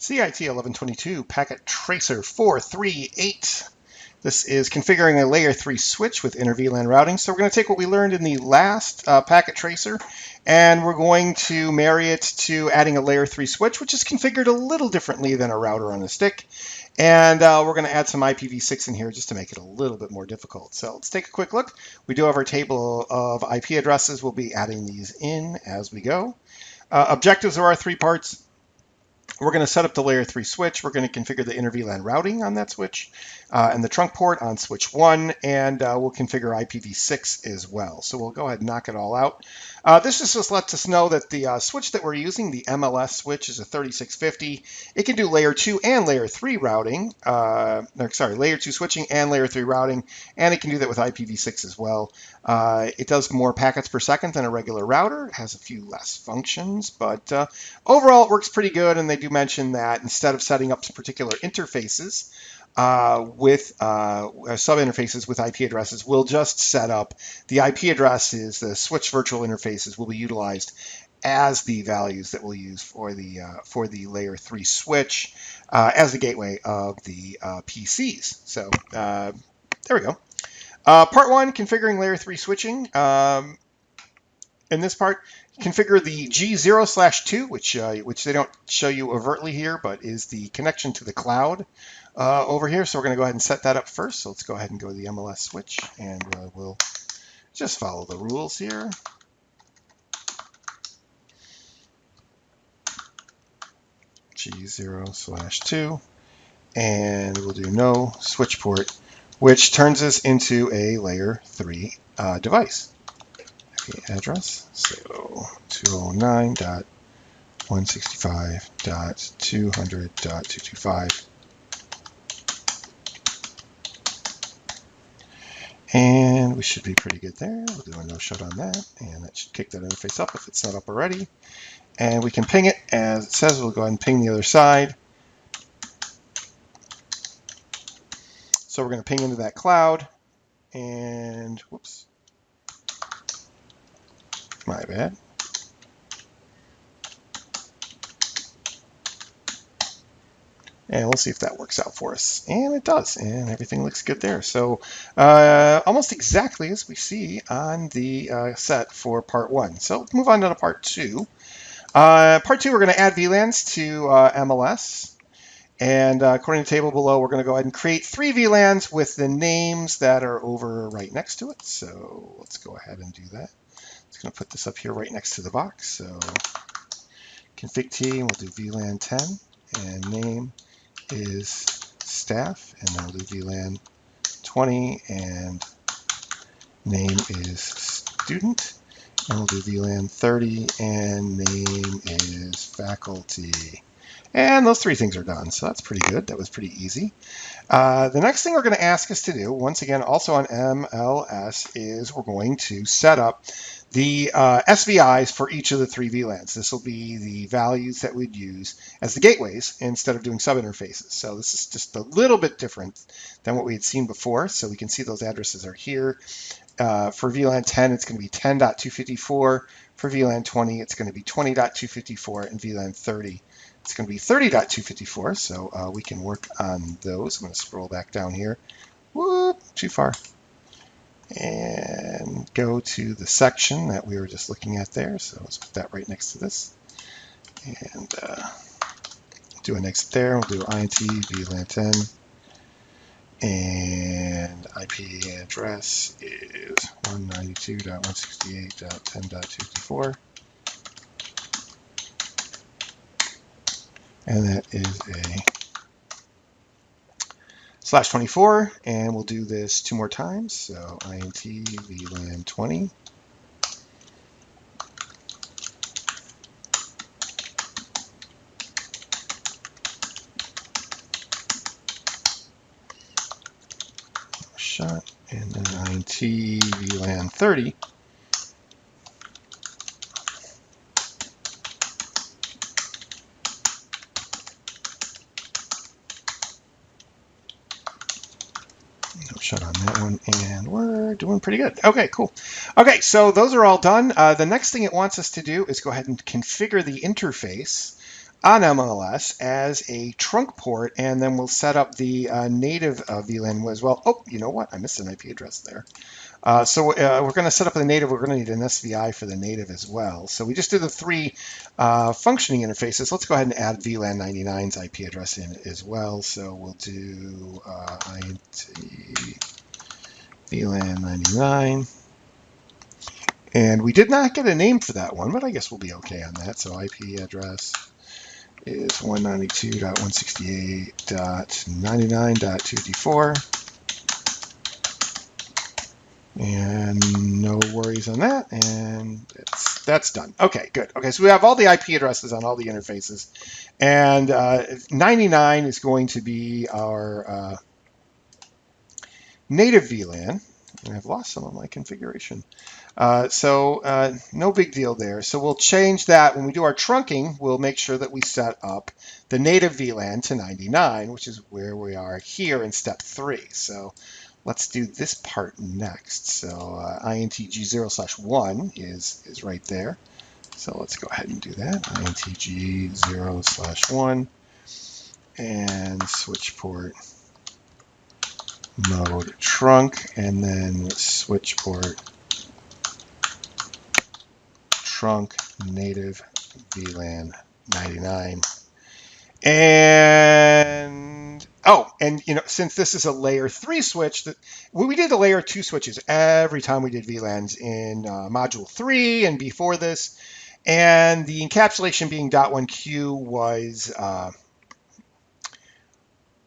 CIT 1122 packet tracer 438. This is configuring a layer 3 switch with inter VLAN routing. So we're going to take what we learned in the last packet tracer and we're going to marry it to adding a layer 3 switch, which is configured a little differently than a router on a stick. And we're going to add some IPv6 in here just to make it a little bit more difficult. So let's take a quick look. We do have our table of IP addresses. We'll be adding these in as we go. Objectives are our 3 parts. We're going to set up the layer 3 switch. We're going to configure the inter VLAN routing on that switch and the trunk port on switch 1, and we'll configure IPv6 as well. So we'll go ahead and knock it all out. This just lets us know that the switch that we're using, the MLS switch, is a 3650. It can do layer 2 and layer 3 routing, layer 2 switching and layer 3 routing, and it can do that with IPv6 as well. It does more packets per second than a regular router. It has a few less functions, but overall it works pretty good, and they do mention that instead of setting up particular interfaces with sub-interfaces with IP addresses, we'll just set up the IP addresses, the switch virtual interfaces will be utilized as the values that we'll use for the layer 3 switch as the gateway of the PCs. So there we go. Part 1, configuring layer 3 switching. In this part, configure the G0/2, which they don't show you overtly here, but is the connection to the cloud over here. So we're going to go ahead and set that up first. So let's go ahead and go to the MLS switch, and we'll just follow the rules here. G0/2, and we'll do no switch port, which turns us into a layer 3 device. Address, so 209.165.200.225, and we should be pretty good there. We'll do a no shut on that, and that should kick that interface up if it's not up already. And we can ping it as it says. We'll go ahead and ping the other side. So we're going to ping into that cloud, and whoops. My bad. And we'll see if that works out for us. And it does, and everything looks good there. So almost exactly as we see on the set for part 1. So let's move on to part 2. Part 2, we're going to add VLANs to MLS. And according to the table below, we're going to go ahead and create 3 VLANs with the names that are over right next to it. So let's go ahead and do that. Just going to put this up here right next to the box. So config T, and we'll do VLAN 10, and name is staff, and then we'll do VLAN 20, and name is student, and we'll do VLAN 30, and name is faculty. And those 3 things are done, so that's pretty good. That was pretty easy. The next thing we're going to ask us to do, once again, also on MLS, is we're going to set up the SVIs for each of the 3 VLANs. This will be the values that we'd use as the gateways instead of doing sub-interfaces. So this is just a little bit different than what we had seen before. So we can see those addresses are here. For VLAN 10, it's going to be 10.254. For VLAN 20, it's going to be 20.254, and VLAN 30, it's going to be 30.254, so we can work on those. I'm going to scroll back down here. Whoop, too far. And go to the section that we were just looking at there. So let's put that right next to this. And do an exit there. We'll do INT VLAN 10. And IP address is 192.168.10.254. And that is a /24, and we'll do this 2 more times. So INT VLAN 20. Shot, and then INT VLAN 30. Shut on that one, and we're doing pretty good. Okay, cool. Okay, so those are all done. The next thing it wants us to do is go ahead and configure the interface on MLS as a trunk port, and then we'll set up the native VLAN as well. Oh, you know what? I missed an IP address there. So we're going to set up the native. We're going to need an SVI for the native as well. So we just did the three functioning interfaces. Let's go ahead and add VLAN 99's IP address in as well. So we'll do int VLAN 99. And we did not get a name for that one, but I guess we'll be okay on that. So IP address is 192.168.99.254. And no worries on that, and that's done. Okay, good. Okay, so we have all the IP addresses on all the interfaces, and 99 is going to be our native VLAN. And I've lost some of my configuration. So no big deal there. So we'll change that. When we do our trunking, we'll make sure that we set up the native VLAN to 99, which is where we are here in step 3. So let's do this part next. So intg0/1 is right there. So let's go ahead and do that. intg0/1 and switch port mode trunk, and then switch port trunk native VLAN 99. And since this is a layer 3 switch, that we did the layer 2 switches every time we did VLANs in module 3 and before this, and the encapsulation being .1q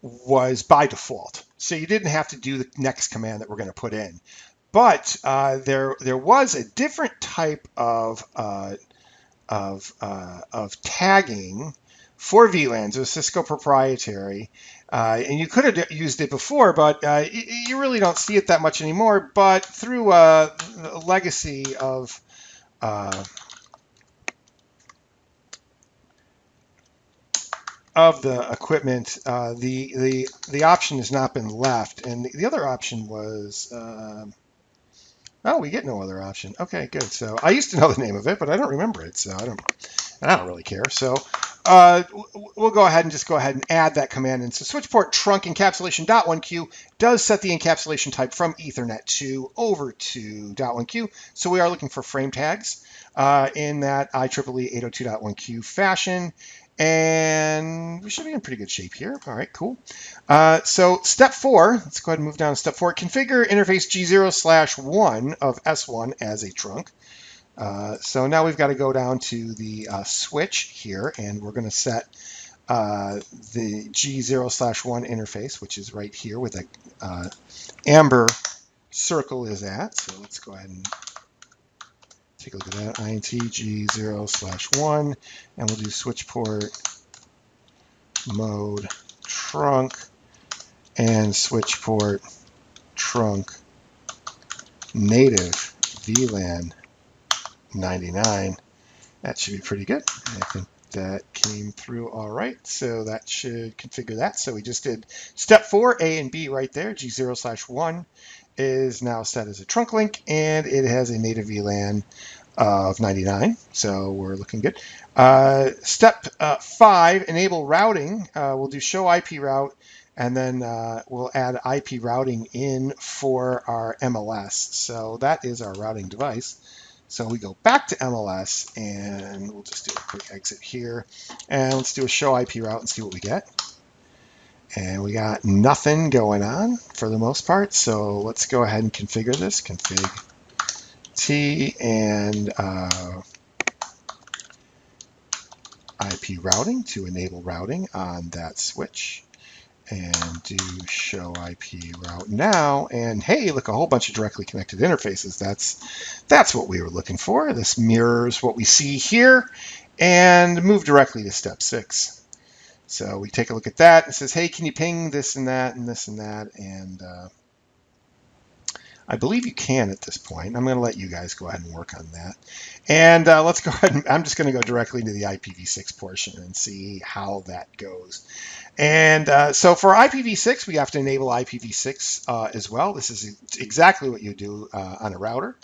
was by default, so you didn't have to do the next command that we're going to put in. But there was a different type of tagging for VLANs. It was Cisco proprietary, and you could have used it before, but you really don't see it that much anymore. But through a legacy of the equipment, the option has not been left, and the other option was. Oh, we get no other option. Okay, good. So I used to know the name of it, but I don't remember it, so I don't really care. So we'll go ahead and add that command in. So switch port trunk encapsulation .1q does set the encapsulation type from Ethernet 2 over to .1q. So we are looking for frame tags in that IEEE 802.1q fashion. And we should be in pretty good shape here. All right, cool. So step 4, let's go ahead and move down to step 4. Configure interface G0/1 of S1 as a trunk. So now we've got to go down to the switch here, and we're going to set the G0/1 interface, which is right here where the amber circle is at. So let's go ahead and take a look at that. intg0/1, and we'll do switch port mode trunk and switch port trunk native VLAN 99. That should be pretty good. I think that came through all right. So that should configure that. So we just did step 4, A and B right there. G0/1 is now set as a trunk link, and it has a native VLAN of 99. So we're looking good. Step 5, enable routing. We'll do show IP route, and then we'll add IP routing in for our MLS. So that is our routing device. So we go back to MLS, and we'll just do a quick exit here. And let's do a show IP route and see what we get. And we got nothing going on for the most part. So let's go ahead and configure this. Config T and IP routing to enable routing on that switch. And do show IP route now, and hey, look, a whole bunch of directly connected interfaces. That's what we were looking for. This mirrors what we see here, and move directly to step 6. So we take a look at that. It says, hey, can you ping this and that and this and that? And I believe you can at this point. I'm going to let you guys go ahead and work on that. And let's go ahead and I'm just going to go directly into the IPv6 portion and see how that goes. And so for IPv6, we have to enable IPv6 as well. This is exactly what you do on a router.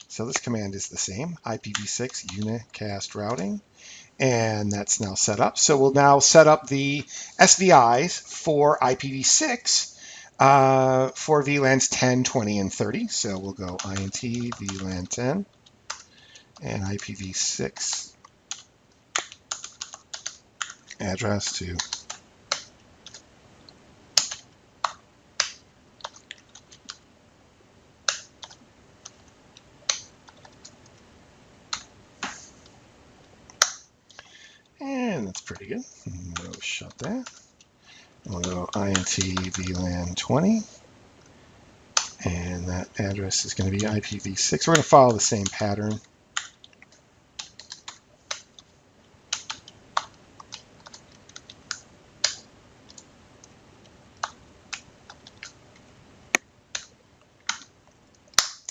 So this command is the same, IPv6 unicast routing. And that's now set up. So we'll now set up the SVIs for IPv6 for VLANs 10, 20, and 30. So we'll go INT VLAN 10 and IPv6 address to and that's pretty good. We'll shut that. We'll go INT VLAN 20 and that address is going to be IPv6. We're going to follow the same pattern.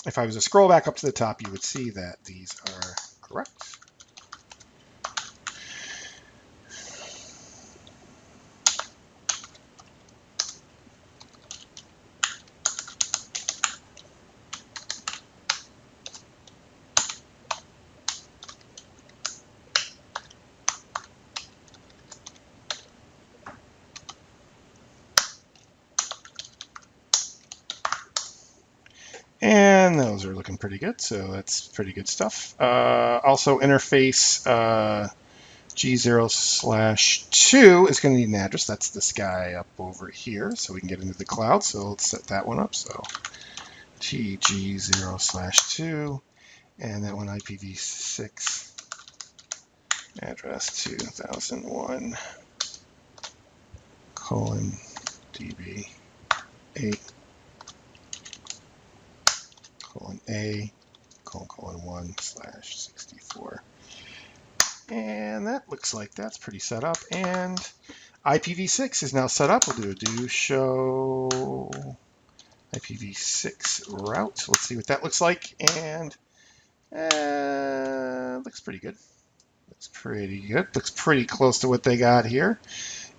If I was to scroll back up to the top, you would see that these are correct. And those are looking pretty good, so that's pretty good stuff. Also, interface G0/2 is going to need an address. That's this guy up over here, so we can get into the cloud. So let's set that one up. So TG0/2, and that one IPv6 address 2001:A:1/64. And that looks like that's pretty set up. And IPv6 is now set up. We'll do a do show IPv6 route. Let's see what that looks like. And looks pretty good. Looks pretty good. Looks pretty close to what they got here.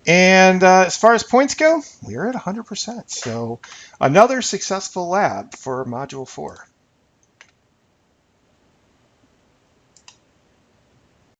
And as far as points go, we're at 100%. So another successful lab for Module 4.